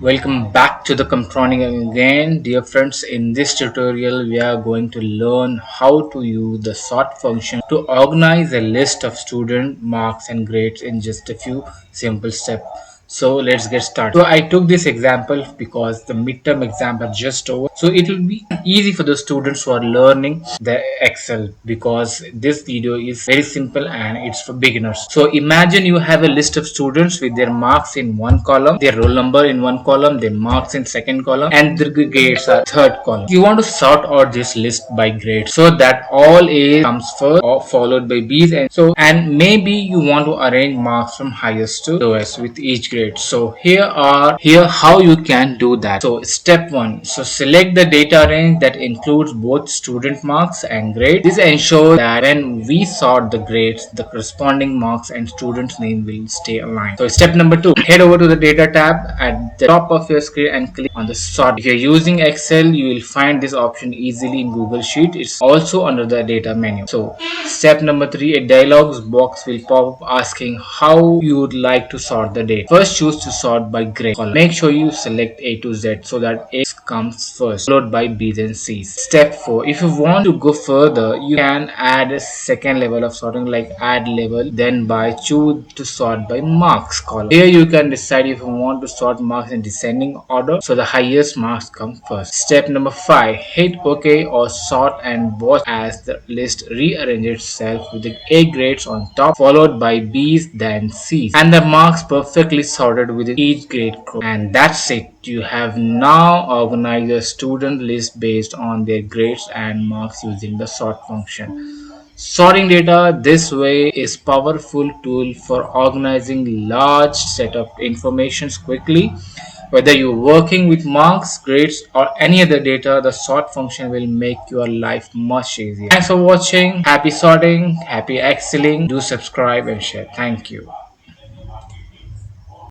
Welcome back to the Controlling again, dear friends. In this tutorial, we are going to learn how to use the sort function to organize a list of student marks and grades in just a few simple steps. So let's get started. So I took this example because the midterm exam are just over. So it will be easy for the students who are learning the Excel because this video is very simple and it's for beginners. So imagine you have a list of students with their marks in one column, their roll number in one column, their marks in second column, and their grades are third column. You want to sort out this list by grade so that all A's comes first or followed by B's, and maybe you want to arrange marks from highest to lowest with each grade. So here how you can do that. So step 1. So select the data range that includes both student marks and grade. This ensures that when we sort the grades, the corresponding marks and student's name will stay aligned. So step number 2. Head over to the data tab at the top of your screen and click on the sort. If you're using Excel, you will find this option easily in Google Sheet. It's also under the data menu. So step number 3. A dialog box will pop up asking how you would like to sort the data. First, choose to sort by grade column. Make sure you select A to Z so that A comes first, followed by B's and C's. Step 4. If you want to go further, you can add a second level of sorting like add level, then by choose to sort by marks column. Here you can decide if you want to sort marks in descending order, so the highest marks come first. Step number 5. Hit OK or sort and watch as the list rearranges itself with the A grades on top, followed by B's, then C's, and the marks perfectly sorted within each grade group. And that's it. You have now organized a student list based on their grades and marks using the sort function. Sorting data this way is a powerful tool for organizing large set of informations quickly. Whether you're working with marks, grades, or any other data, the sort function will make your life much easier. Thanks for watching. Happy sorting, happy excelling. Do subscribe and share. Thank you.